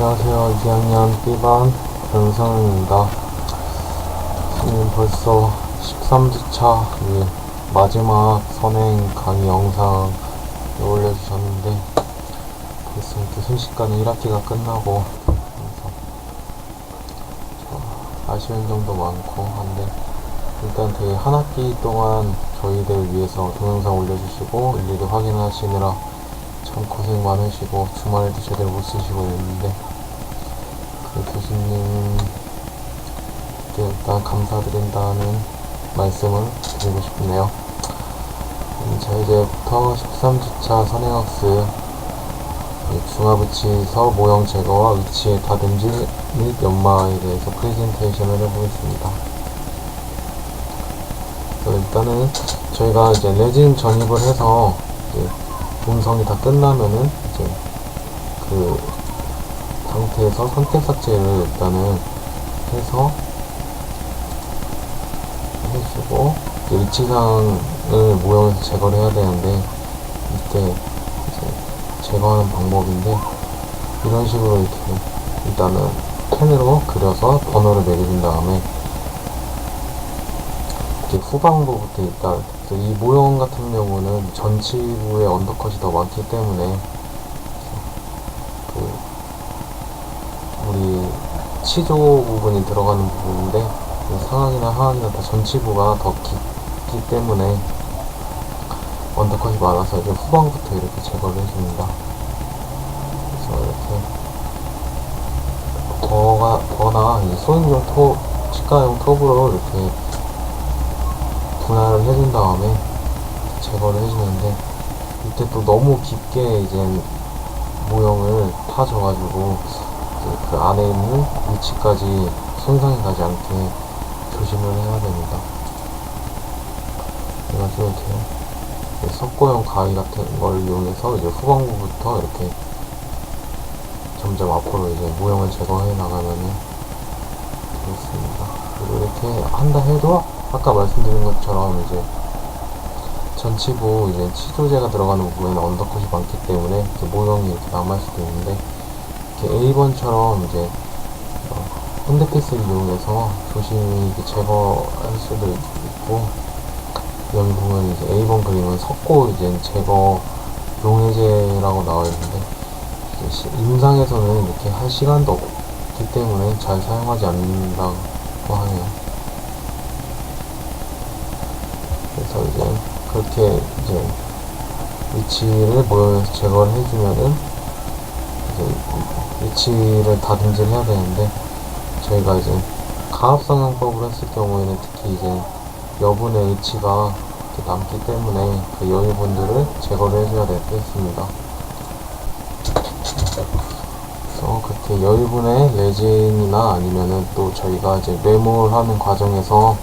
안녕하세요. 2학년 B반 변성현입니다. 지금 벌써 13주차 마지막 선행 강의 영상을 올려주셨는데 벌써 이렇게 순식간에 1학기가 끝나고 아쉬운 점도 많고 한데 일단 되게 한 학기 동안 저희들 위해서 동영상 올려주시고 일일이 확인하시느라 참 고생 많으시고 주말에도 제대로 못 쓰시고 있는데 그 교수님께 일단 감사드린다는 말씀을 드리고 싶네요. 자, 이제부터 13주차 선행학습 중화붙이서 모형 제거와 위치의 다듬질 및 연마에 대해서 프레젠테이션을 해보겠습니다. 일단은 저희가 이제 레진 전입을 해서 음성이 다 끝나면은 이제 그 상태에서 선택 삭제를 일단은 해서 해주고 위치상을 모형에서 제거를 해야 되는데 이때 이제 제거하는 방법인데 이런 식으로 이렇게 일단은 펜으로 그려서 번호를 매겨준 다음에 이렇게 후방부부터 일단 이 모형 같은 경우는 전치부의 언더컷이 더 많기 때문에 우리 치조 부분이 들어가는 부분인데 상악이나 하악이나 다 전치부가 더 깊기 때문에 언더컷이 많아서 이제 후방부터 이렇게 제거를 해줍니다. 그래서 이렇게 버나 소형용 치과용 톱으로 이렇게 분할을 해준 다음에 제거를 해주는데 이때 또 너무 깊게 이제 모형을 파줘가지고 그 안에 있는 위치까지 손상이 가지 않게 조심을 해야 됩니다. 그래가지고 이렇게 석고형 가위 같은 걸 이용해서 이제 후방부부터 이렇게 점점 앞으로 이제 모형을 제거해 나가면은 되겠습니다. 그리고 이렇게 한다 해도 아까 말씀드린 것처럼 이제 전치부 이제 치조제가 들어가는 부분에는 언더컷이 많기 때문에 이렇게 모형이 이렇게 남을 수도 있는데 이렇게 A번처럼 이제 핸드피스를 이용해서 조심히 이렇게 제거할 수도 있고 여기 보면 이제 A번 그림은 석고 이제 제거 용해제라고 나와 있는데 임상에서는 이렇게 할 시간도 없기 때문에 잘 사용하지 않는다고 하네요. 그래서 이제 그렇게 이제 위치를 모형에서 제거를 해주면은 이제 위치를 다듬질 해야 되는데 저희가 이제 가압성형법을 했을 경우에는 특히 이제 여분의 위치가 남기 때문에 그 여유분들을 제거를 해줘야 되겠습니다. 그래서 그렇게 여유분의 레진이나 아니면은 또 저희가 이제 메몰하는 과정에서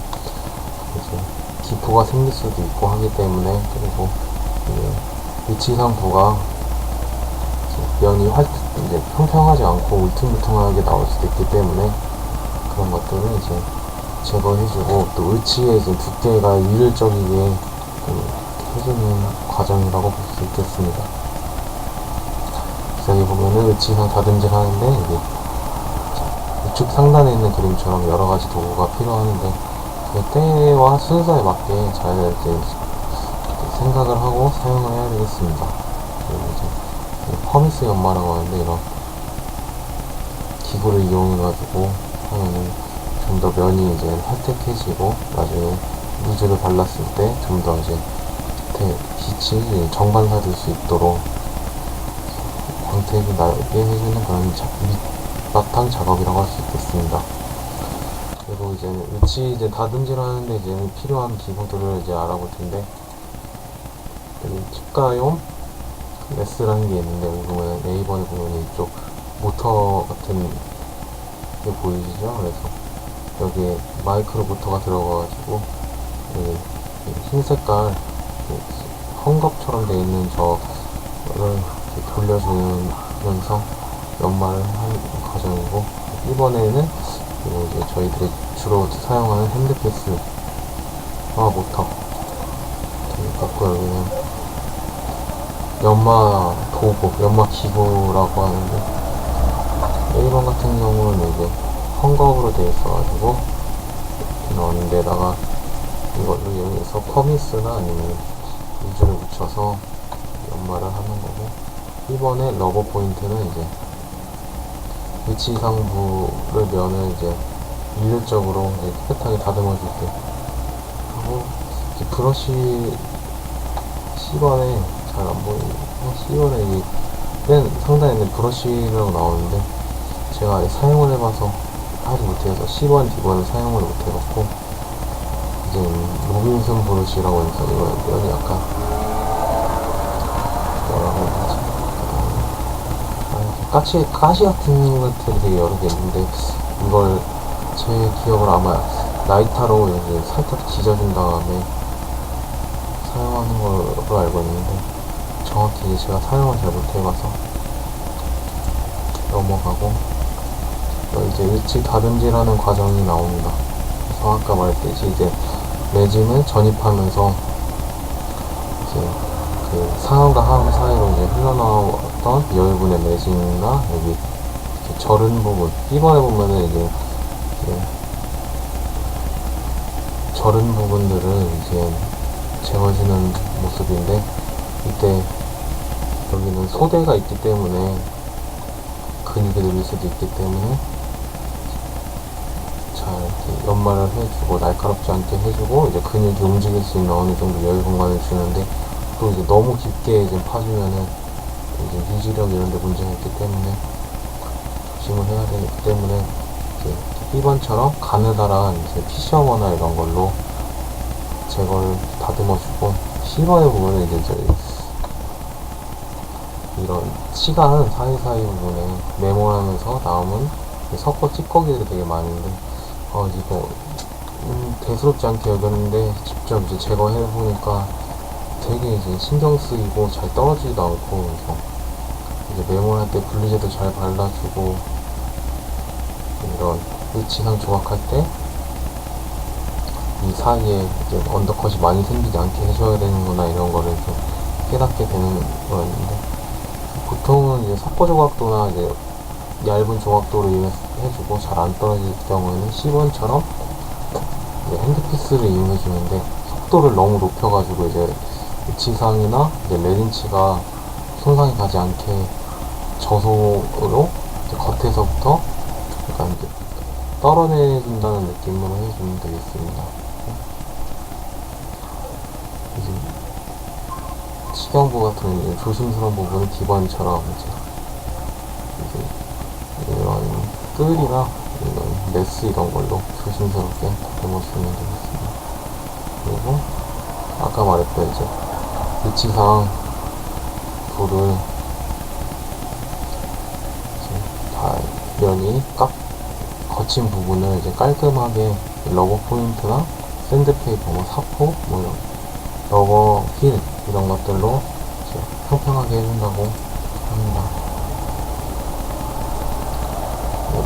이제 기포가 생길 수도 있고 하기 때문에 그리고 위치상 부가 면이 이제 평평하지 않고 울퉁불퉁하게 나올 수도 있기 때문에 그런 것들을 이제 제거해주고 또 의치의 이제 두께가 일률적이게 해주는 과정이라고 볼 수 있겠습니다. 그래서 여기 보면은 의치상 다듬질 하는데 이게 우측 상단에 있는 그림처럼 여러 가지 도구가 필요하는데 때와 순서에 맞게 잘 이제 생각을 하고 사용을 해야 되겠습니다. 그리고 이제 퍼미스 연마라고 하는데 이런 기구를 이용해가지고 하면은 좀 더 면이 이제 혜택해지고 나중에 무즈를 발랐을 때 좀 더 이제 빛이 정반사될 수 있도록 광택이 나게 해주는 그런 밑바탕 작업이라고 할 수 있겠습니다. 그리고 이제 위치 이제 다듬질 하는데 이제 필요한 기구들을 이제 알아볼 텐데 치과용 S라는 게 있는데 여기 보면 A번에 보면 이쪽 모터 같은 게 보이시죠? 그래서 여기에 마이크로 모터가 들어가가지고 여기 흰 색깔 헝겊처럼 되어 있는 저를 돌려주면서 연마를 하는 과정이고 1번에는 이제 저희들이 주로 사용하는 핸드피스와 모터 갖고 여기는 연마 도구, 연마 기구라고 하는데 A번 같은 경우는 이제 헝겊으로 되어 있어가지고 이렇게 넣는 데다가 이걸로 이용해서 퍼미스나 아니면 우주를 붙여서 연마를 하는 거고, 1번의 러버 포인트는 이제 위치상부를 면을 이제 일률적으로 이제 깨끗하게 다듬어 줄 때 하고, 이제 브러쉬 C번에 잘 안 보이네. C번에 이 맨 상단에 있는 브러쉬라고 나오는데 제가 아직 사용을 해봐서 하지 못해서 C번, D번을 사용을 못해갖고, 이제 로빈슨 브러쉬라고 해서 이거 면이 약간 뭐라고 해야 되지? 가시 같은 것들이 되게 여러 개 있는데, 이걸 제 기억으로 아마 라이터로 이제 살짝 지져준 다음에 사용하는 걸로 알고 있는데, 정확히 제가 사용을 잘 못해봐서 넘어가고, 이제 위치 다듬질하는 과정이 나옵니다. 그래서 아까 말했듯이 이제 레진을 전입하면서 이제 그 상암과 하암 사이로 이제 흘러나왔던 여유분의 레진이나 여기 절은 부분, B번에 보면은 이제 절은 부분들을 이제 재워주는 모습인데, 이때 여기는 소대가 있기 때문에 근육이 늘릴 수도 있기 때문에 잘 이렇게 연마를 해주고 날카롭지 않게 해주고, 이제 근육이 움직일 수 있는 어느 정도 여유 공간을 주는데, 또 이제 너무 깊게 이제 파주면은 이제 유지력 이런 데 문제가 있기 때문에 조심을 해야 되기 때문에, 이제 1번처럼 가느다란 이제 피셔머나 이런 걸로 제거를 다듬어주고, C번에 보면은 이제 저희 이런 치간 사이사이 부분에 메모하면서 남은 석고 찌꺼기들이 되게 많은데, 이거 대수롭지 않게 여겼는데 직접 이제 제거해보니까 되게 이제 신경 쓰이고 잘 떨어지지도 않고, 그래서 이제 메모할 때 분리제도 잘 발라주고, 이런 위치상 조각할 때 이 사이에 이제 언더컷이 많이 생기지 않게 해줘야 되는구나, 이런 거를 좀 깨닫게 되는 거였는데, 보통은 이제 석고 조각도나 이제 얇은 조각도로 이용해주고 잘 안 떨어질 경우에는 C번처럼 핸드피스를 이용해주는데, 속도를 너무 높여가지고 이제 위치상이나 이제 레진치가 손상이 가지 않게 저속으로 이제 겉에서부터 약간 이제 떨어내준다는 느낌으로 해주면 되겠습니다. 이제 치경부 같은 이제 조심스러운 부분은 D번처럼 이제 이런 끌이나 이런 메스 이런 걸로 조심스럽게 다듬어주면 되겠습니다. 그리고 아까 말했던 이제 위치상 불을 이제 다 면이 거친 부분을 이제 깔끔하게 러버 포인트나 샌드페이퍼, 사포, 이런 러버 휠 이런 것들로 이제 평평하게 해준다고 합니다.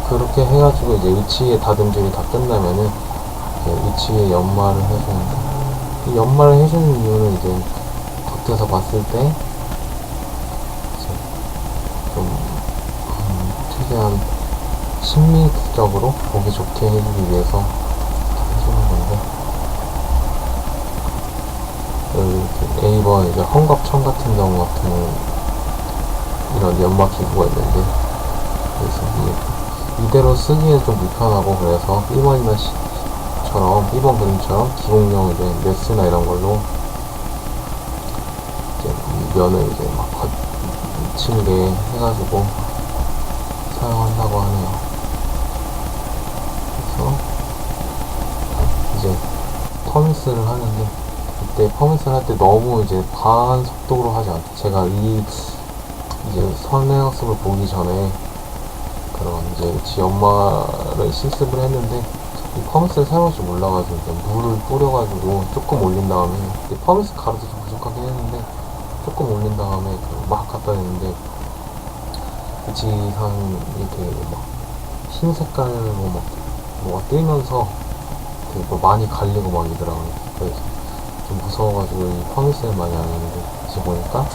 그렇게 해가지고 이제 위치의 다듬질이 다 끝나면은 이제 위치에 연마를 해주는데, 이 연마를 해주는 이유는 이제 겉에서 봤을 때 이제 좀 최대한 심미적으로 보기 좋게 해주기 위해서 해주는 건데, 이렇게 A번 이제 헝겊천 같은 경우 같은 이런 연마 기구가 있는데, 그래서 이대로 쓰기에 좀 불편하고, 그래서 1번이나 처럼 1번 그림처럼 기공용 이제 메스나 이런 걸로 이제 이 면을 이제 막 거칠게 해가지고 사용한다고 하네요. 그래서 이제 퍼미스를 하는데, 이때 퍼미스를 할 때 너무 이제 과한 속도로 하지 않게, 제가 이제 선행학습을 보기 전에 그런 이제 연마를 실습을 했는데, 이 퍼미스를 사용할 줄 몰라가지고 물을 뿌려가지고 조금 올린 다음에, 퍼미스 가루도 좀 부족하긴 했는데 조금 올린 다음에 막 갖다 냈는데, 위치상 이렇게 막 흰 색깔로 막 뭐가 뜨면서 되게 뭐 많이 갈리고 막 이더라고요. 그래서 좀 무서워가지고 이 퍼미스를 많이 안 했는데, 이제 보니까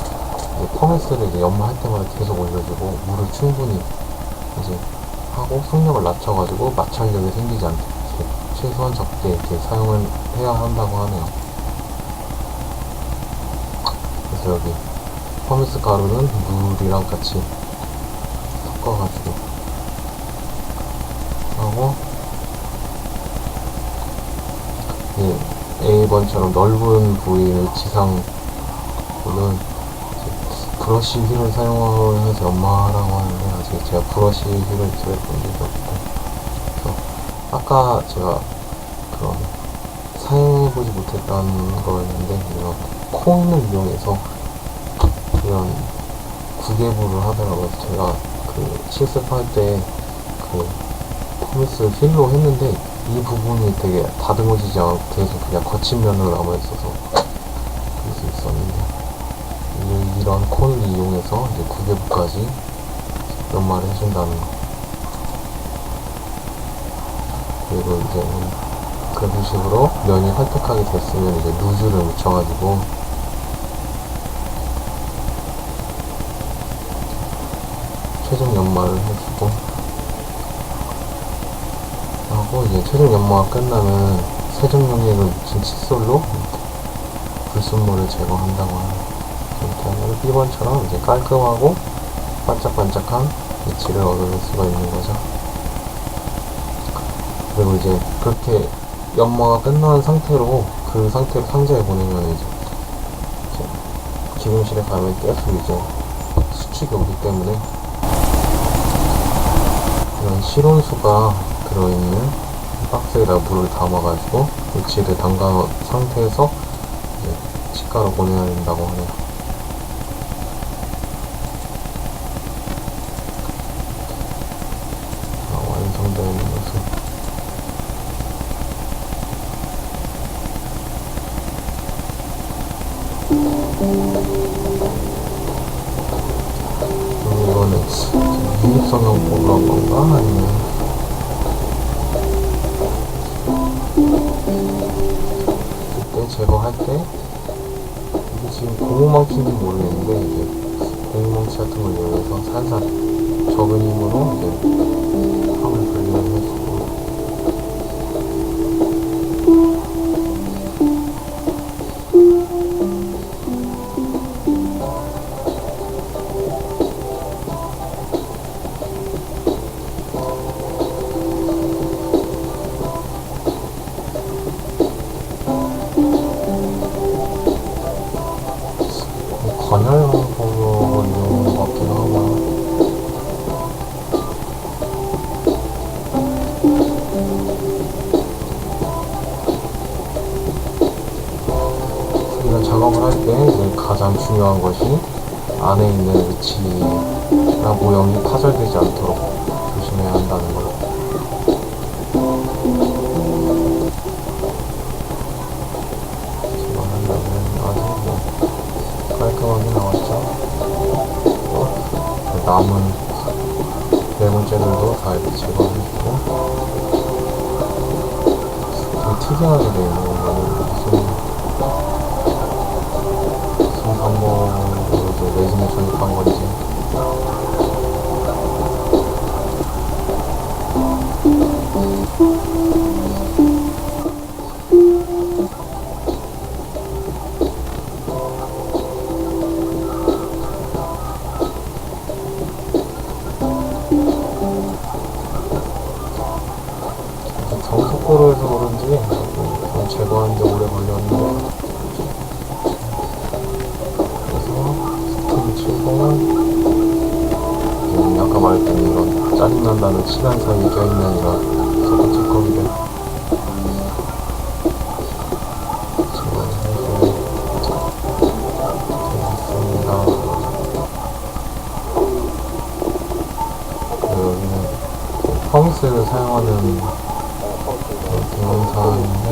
퍼미스를 이제 연마할 때마다 계속 올려주고 물을 충분히 이제 하고 속력을 낮춰가지고 마찰력이 생기지 않게 최소한 적게 이렇게 사용을 해야 한다고 하네요. 그래서 여기 퍼미스 가루는 물이랑 같이 섞어가지고 하고, A번처럼 넓은 부위의 지상으로는 브러쉬 휠을 사용해서 연마라고 하는데, 아직 제가 브러쉬 휠을 들어본 적이 없고, 그래서 아까 제가 그런 사용해보지 못했던 거였는데, 이런 콘을 이용해서 이런 구개부를 하더라고요. 제가 그 실습할 때 그 퍼미스 휠로 했는데 이 부분이 되게 다듬어지지 않고 계속 그냥 거친 면으로 남아있어서 그럴 수 있었는데, 이런 콘을 이용해서 이제 구개부까지 연마를 해준다는 거. 그리고 이제 그런 식으로 면이 활tex하게 됐으면 이제 루즈를 묻혀가지고 최종 연마를 해주고 하고, 이제 최종 연마가 끝나면 세정 용액을 묻힌 칫솔로 불순물을 제거한다고 하는, 이렇게 하면 B번처럼 이제 깔끔하고 반짝반짝한 빛을 얻을 수가 있는 거죠. 그리고 이제 그렇게 연마가 끝난 상태로 그 상태로 상자에 보내면 이제 기름실에 가면 계속 이제 수축이 오기 때문에 이런 실온수가 들어있는 박스에다 물을 담아가지고 위치를 담가 상태에서 이제 치과로 보내야 된다고 하네요. 완성된 모습. 이거는 유입성형 보러 건가? 아니면 그때 제거할 때 이게 지금 고무망치인지 모르겠는데, 이제 고무망치 같은 걸 이용해서 살살 적은 힘으로 이제 함을 분리를 해주고, 관열 방법을 이용하는 것 같기도 하고, 이런 작업을 할 때 이제 가장 중요한 것이 안에 있는 위치나 모형이 파절되지 않도록 조심해야 한다는 거. 제가 하려면 아주 깔끔하게 나왔죠. 남은 네모재들도 다 이렇게 제거해주고, 되게 특이하게 되어 있는 거는 무슨 방법으로 이제 레진을 조립한 건지. 정속도로 해서 그런지 좀 제거하는데 오래 걸렸는데, 그래서 스틱을 치고, 아까 말했던 이런 짜증난다는 시간 사이에 껴있는 이런 소금 찌꺼기들 제거해서 되겠습니다. 그리고 여기는 퍼미스를 사용하는 동영상인데,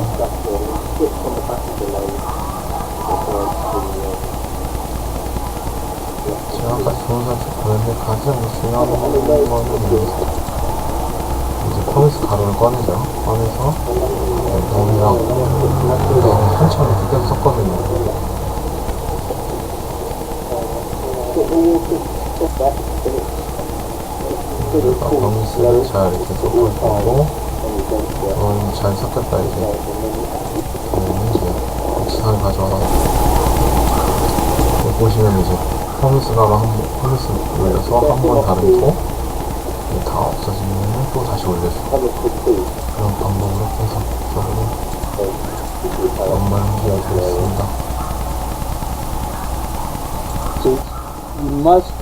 제가 아까 동영상 쭉 보는데 가장 중요한 거는 이제 퍼미스 가루를 꺼내죠. 꺼내서 물이랑 한참 섞여서 섞거든요. 여기다 버무스를 잘 이렇게 섞어주고, 잘 섞였다 이제. 그러면 이제 고추장을 가져와서 보시면 이제 펄무스 올려서 한 번 다듬고 다 없어지면 또 다시 올려주고, 그런 방법으로 계속적으로 연말하시면 되겠습니다. You must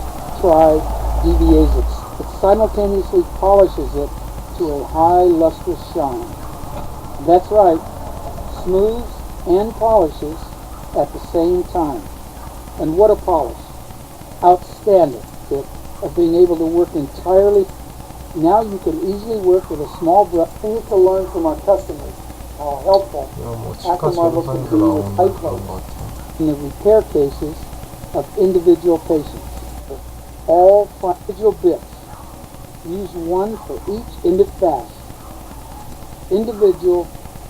try DVAsix. It simultaneously polishes it to a high lustrous shine. That's right, smooths and polishes at the same time. And what a polish. Outstanding bit of being able to work entirely. Now you can easily work with a small brush. Things to learn from our customers. How helpful 이건 뭐 치과 재료상에서 나오는 그런 것 같아요. in the repair cases of individual patients. All individual bits. Use one for each individual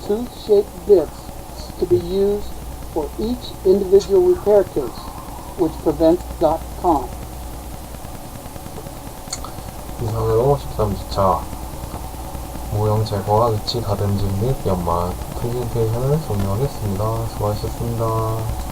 tooth-shaped bits to be used for each individual repair case, which prevents.com. 이상으로 13주차 모형 제거와 위치 다듬질 및 연말 프레젠테이션을 종료하겠습니다. 수고하셨습니다.